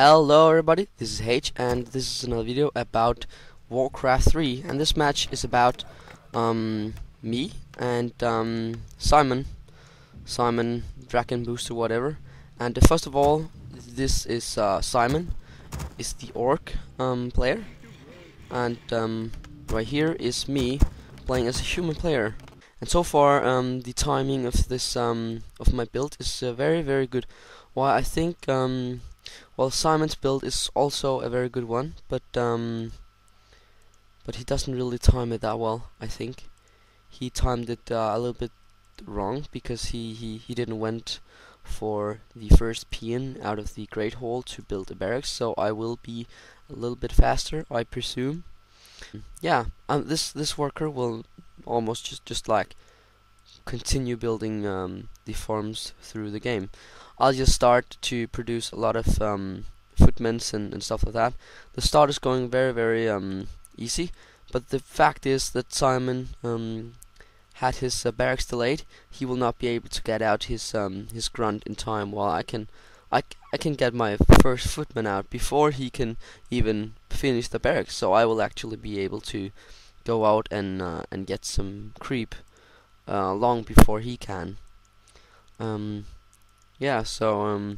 Hello everybody, this is H and this is another video about Warcraft 3, and this match is about me and Simon Dragon Booster whatever. And first of all, this is Simon is the Orc player, and right here is me playing as a human player. And so far the timing of this of my build is very good. Well, I think well, Simon's build is also a very good one, but he doesn't really time it that well. I think he timed it a little bit wrong because he didn't went for the first peon out of the Great Hall to build a barracks. So I will be a little bit faster, I presume. Yeah, this worker will almost just like continue building the farms through the game. I'll just start to produce a lot of footments and stuff like that. The start is going very easy, but the fact is that Simon had his barracks delayed. He will not be able to get out his grunt in time, while I can get my first footman out before he can even finish the barracks. So I will actually be able to go out and get some creep long before he can. Yeah, so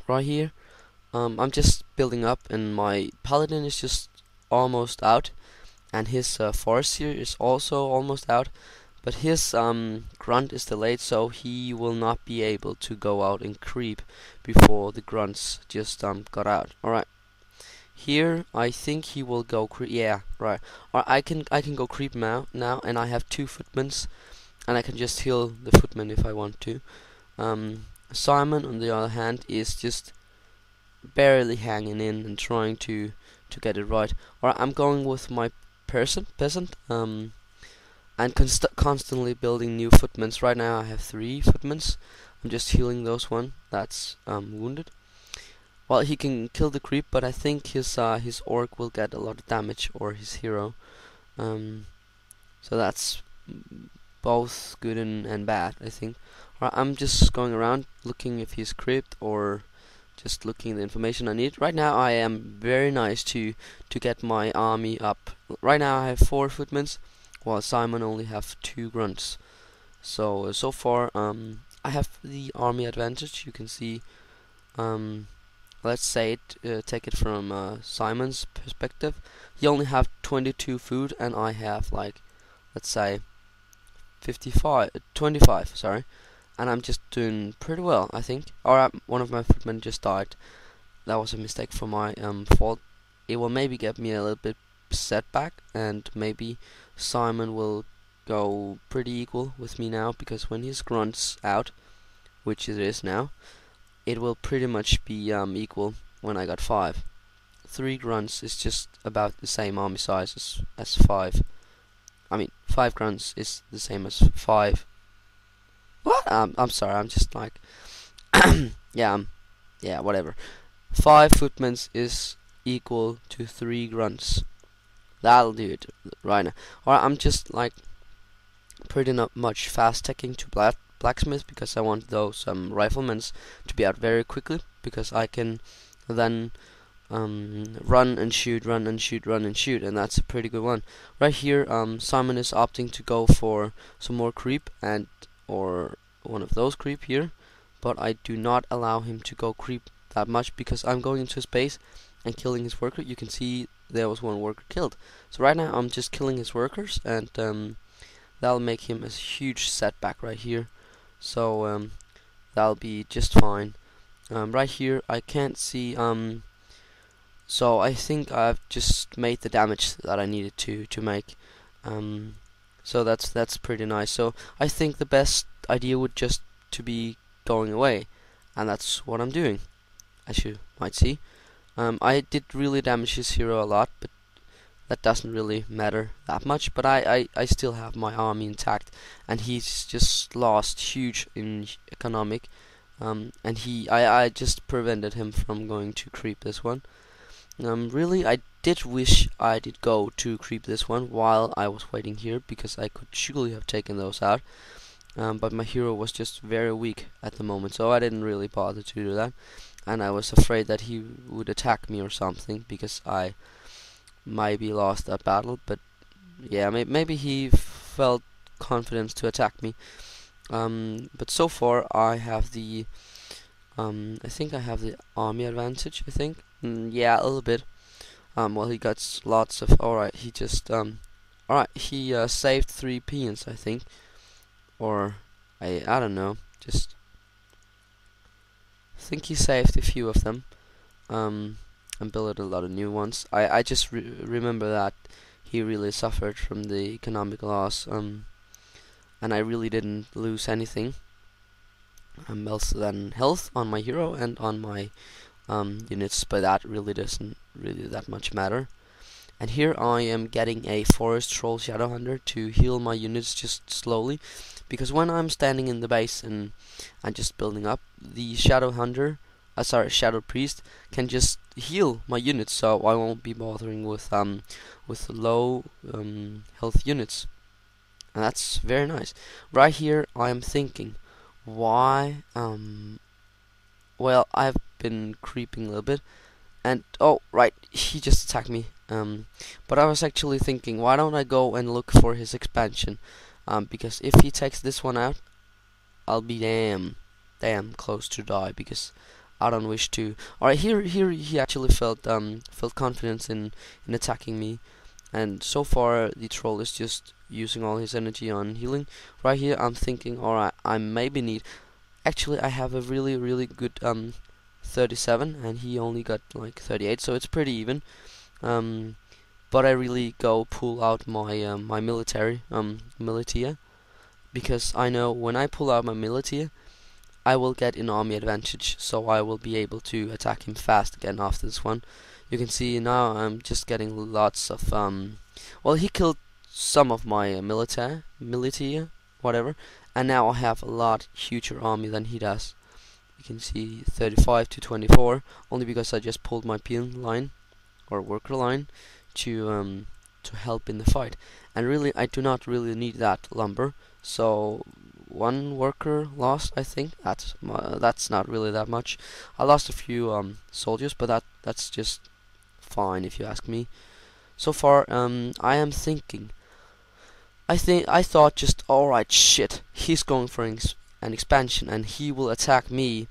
right here I'm just building up, and my paladin is just almost out, and his forest here is also almost out, but his grunt is delayed, so he will not be able to go out and creep before the grunts just got out. Alright, here I think he will go creep. Yeah, right. Or I can go creep now, and I have 2 footmans, and I can just heal the footman if I want to. Simon, on the other hand, is just barely hanging in and trying to get it right. Alright, I'm going with my peasant, and constantly building new footmans. Right now I have 3 footmans. I'm just healing those one that's wounded. Well, he can kill the creep, but I think his orc will get a lot of damage, or his hero. So that's both good and bad, I think. I'm just going around looking if he's creeped, or just looking at the information I need. Right now I am very nice to get my army up. Right now I have 4 footmans, while Simon only have 2 grunts. So far I have the army advantage. You can see, let's say take it from Simon's perspective. He only have 22 food, and I have, like, let's say 25, sorry. And I'm just doing pretty well, I think. Alright, one of my footmen just died. That was a mistake for my fault. It will maybe get me a little bit setback, and maybe Simon will go pretty equal with me now, because when his grunts out, which it is now, it will pretty much be equal when I got 5. 3 grunts is just about the same army size as 5. I mean, 5 grunts is the same as 5. What? I'm sorry, I'm just like yeah, whatever. 5 footmans is equal to 3 grunts. That'll do it right now. Alright, I'm just like pretty not much fast teching to blacksmith, because I want those riflemen to be out very quickly, because I can then run and shoot, and that's a pretty good one. Right here, Simon is opting to go for some more creep, or one of those creep here, but I do not allow him to go creep that much, because I'm going into his base and killing his worker. You can see there was 1 worker killed. So right now I'm just killing his workers, and that'll make him a huge setback right here. So that'll be just fine. Right here I can't see, so I think I've just made the damage that I needed to make. So that's pretty nice. So I think the best idea would just to be going away, and that's what I'm doing, as you might see. I did really damage his hero a lot, but that doesn't really matter that much. But I still have my army intact, and he's just lost huge in economic, and I just prevented him from going to creep this one. Really, I did wish I did go to creep this one while I was waiting here, because I could surely have taken those out. But my hero was just very weak at the moment, so I didn't really bother to do that. and I was afraid that he would attack me or something because I maybe lost that battle. But yeah, maybe he felt confidence to attack me. But so far I have the I think I have the army advantage. I think yeah, a little bit. Well, he got lots of. Alright, he just alright, he saved 3 peons, I think, or I don't know. Just think he saved a few of them. And built a lot of new ones. I just remember that he really suffered from the economic loss. And I really didn't lose anything else than health on my hero and on my units, but that really doesn't really that much matter. And here I am getting a forest troll shadow hunter to heal my units just slowly, because when I'm standing in the base and I'm just building up, the shadow hunter, shadow priest can just heal my units, so I won't be bothering with low health units, and that's very nice. Right here I am thinking, why well, I've been creeping a little bit, and oh right, he just attacked me. But I was actually thinking, why don't I go and look for his expansion? Because if he takes this one out, I'll be damn close to die, because I don't wish to. Alright, here he actually felt confidence in attacking me, and so far the troll is just using all his energy on healing. Right here I'm thinking, alright, I maybe need. Actually, I have a really good 37, and he only got like 38, so it's pretty even. But I really go pull out my my militia, because I know when I pull out my militia, I will get an army advantage, so I will be able to attack him fast again after this one. You can see now I'm just getting lots of well, he killed some of my militia, whatever, and now I have a lot huger army than he does. You can see 35 to 24, only because I just pulled my peon line or worker line to help in the fight. And really, I do not really need that lumber, so 1 worker lost. I think that's not really that much. I lost a few soldiers, but that's just fine if you ask me. So far, I am thinking. I thought just, alright, shit, he's going for an expansion, and he will attack me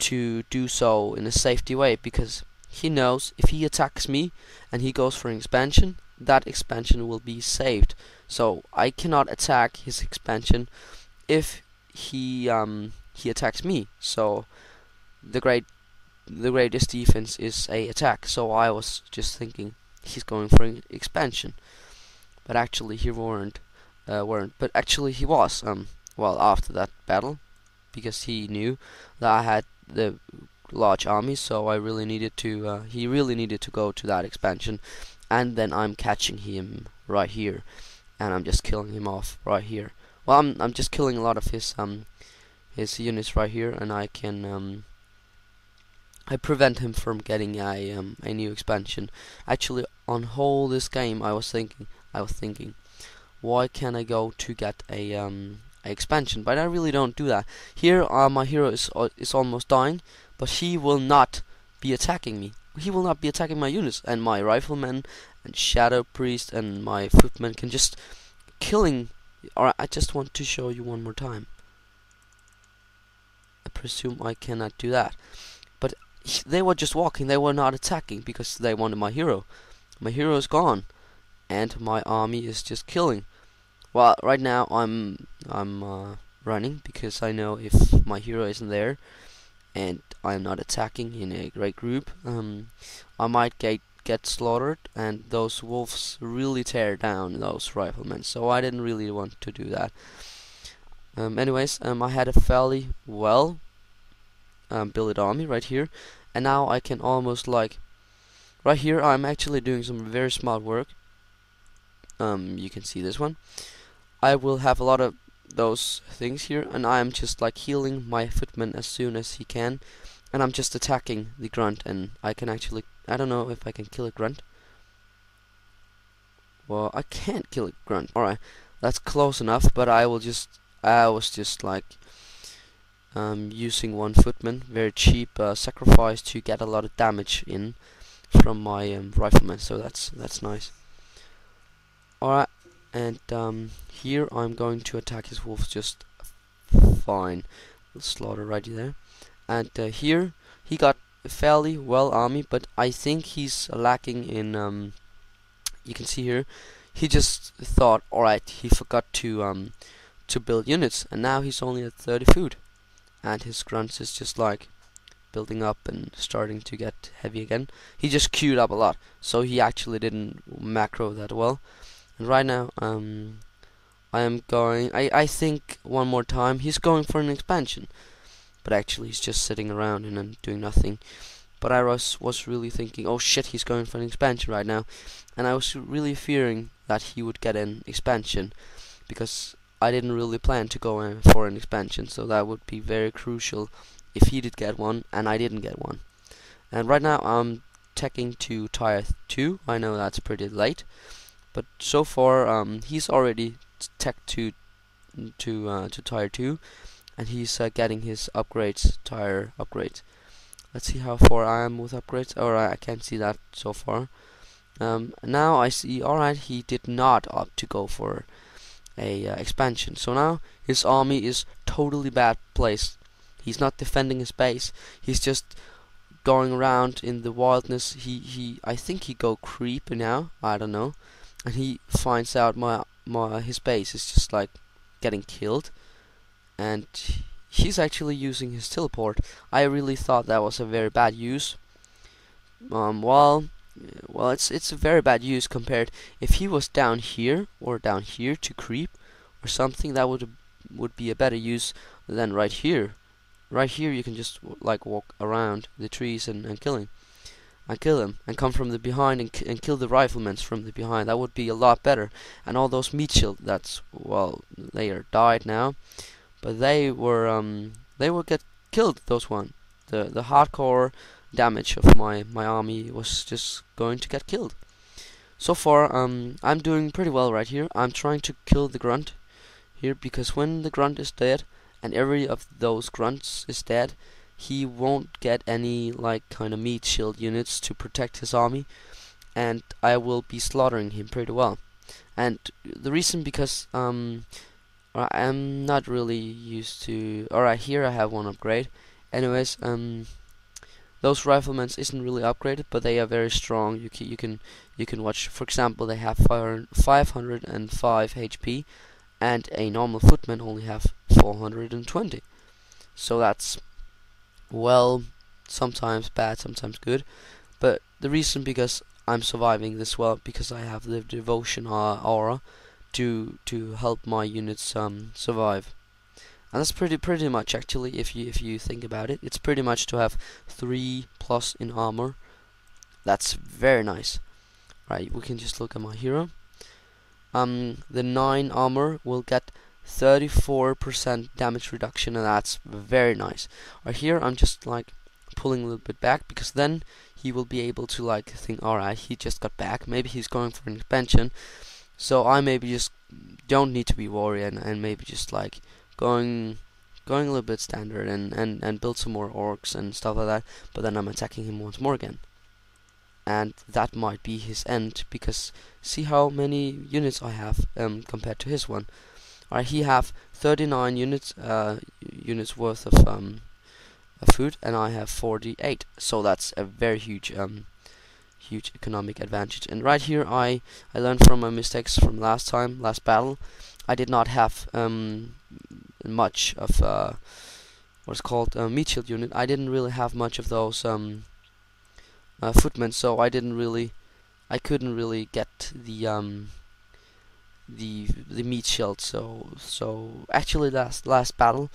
to do so in a safety way, because he knows if he attacks me and he goes for an expansion, that expansion will be saved. So I cannot attack his expansion if he attacks me. So the greatest defense is a attack. So I was just thinking he's going for an expansion, but actually he weren't. But actually he was. Well, after that battle, because he knew that I had the large army, so I really needed to. He really needed to go to that expansion, and then I'm catching him right here, and I'm just killing him off right here. Well, I'm just killing a lot of his units right here, and I can I prevent him from getting a new expansion. Actually, on whole this game, I was thinking, why can't I go to get a expansion? But I really don't do that. Here, my hero is almost dying, but he will not be attacking me. He will not be attacking my units, and my riflemen and shadow priest and my footmen can just killing. Alright, I just want to show you one more time. I presume I cannot do that, but they were just walking. They were not attacking because they wanted my hero. My hero is gone, and my army is just killing. Well, right now I'm running, because I know if my hero isn't there and I'm not attacking in a great group, I might get slaughtered, and those wolves really tear down those riflemen. So I didn't really want to do that. Anyways, I had a fairly well built army right here, and now I can almost like right here I'm actually doing some very smart work. You can see this one. I will have a lot of those things here, and I am just like healing my footman as soon as he can, and I'm just attacking the grunt, and I can actually, I don't know if I can kill a grunt. Well, I can't kill a grunt. Alright, that's close enough, but I was just like using one footman, very cheap sacrifice to get a lot of damage in from my rifleman. So that's nice. Alright, and here I'm going to attack his wolves just fine. Slaughter right there. And here he got a fairly well army, but I think he's lacking in you can see here he just thought, alright, he forgot to build units, and now he's only at 30 food, and his grunts is just like building up and starting to get heavy again. He just queued up a lot, so he actually didn't macro that well. And right now I am going, I think one more time he's going for an expansion, but actually he's just sitting around and doing nothing. But I was really thinking, oh shit, he's going for an expansion right now, and I was really fearing that he would get an expansion, because I didn't really plan to go in for an expansion, so that would be very crucial if he did get one and I didn't get one. And right now I'm teching to tier 2. I know that's pretty late, but so far he's already tech to tier 2, and he's getting his upgrades, tier upgrades. Let's see how far I am with upgrades. Alright, I can't see that so far. Now I see, alright, he did not opt to go for a expansion. So now his army is totally bad placed. He's not defending his base. He's just going around in the wildness. I think he go creep now. I don't know. And he finds out his base is just like getting killed, and he's actually using his teleport. I really thought that was a very bad use. Well, it's a very bad use compared. If he was down here or down here to creep or something, that would be a better use than right here. Right here you can just like walk around the trees and kill him. And come from the behind and kill the riflemen from the behind. That would be a lot better. And all those meat shield, that's, well, they are died now, but they will get killed. Those one, the hardcore damage of my army was just going to get killed. So far I'm doing pretty well right here. I'm trying to kill the grunt here, because when the grunt is dead and every of those grunts is dead, he won't get any like kind of meat shield units to protect his army, and I will be slaughtering him pretty well. And the reason, because I'm not really used to. Alright, here I have one upgrade. Anyways, those riflemen isn't really upgraded, but they are very strong. You can watch. For example, they have 505 HP, and a normal footman only have 420. So that's, well, sometimes bad, sometimes good. But the reason because I'm surviving this well, because I have the devotion aura to help my units survive. And that's pretty much, actually, if you think about it. It's pretty much to have 3+ in armor. That's very nice. Right, we can just look at my hero. The 9 armor will get 34% damage reduction, and that's very nice. Right here I'm just like pulling a little bit back, because then he will be able to like think, alright, he just got back, maybe he's going for an expansion, so I maybe just don't need to be worried, and maybe just like going a little bit standard and build some more orcs and stuff like that. But then I'm attacking him once more again, and that might be his end, because see how many units I have compared to his one. Alright, he have 39 units worth of food, and I have 48. So that's a very huge economic advantage. And right here I learned from my mistakes from last battle. I did not have much of what's called a meat shield unit. I didn't really have much of those footmen, so I couldn't really get the meat shield. So actually last battle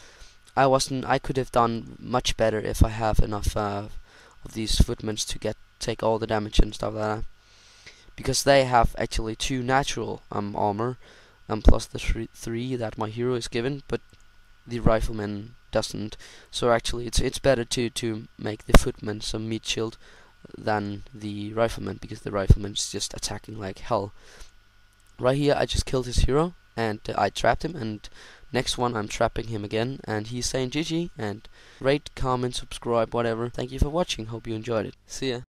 I could have done much better if I have enough of these footmen to take all the damage and stuff like that, because they have actually 2 natural armor plus the 3 that my hero is given, but the rifleman doesn't. So actually it's better to make the footman some meat shield than the rifleman, because the rifleman is just attacking like hell. Right here I just killed his hero, and I trapped him and Next one, I'm trapping him again, and he's saying GG, and rate, comment, subscribe, whatever. Thank you for watching, hope you enjoyed it. See ya.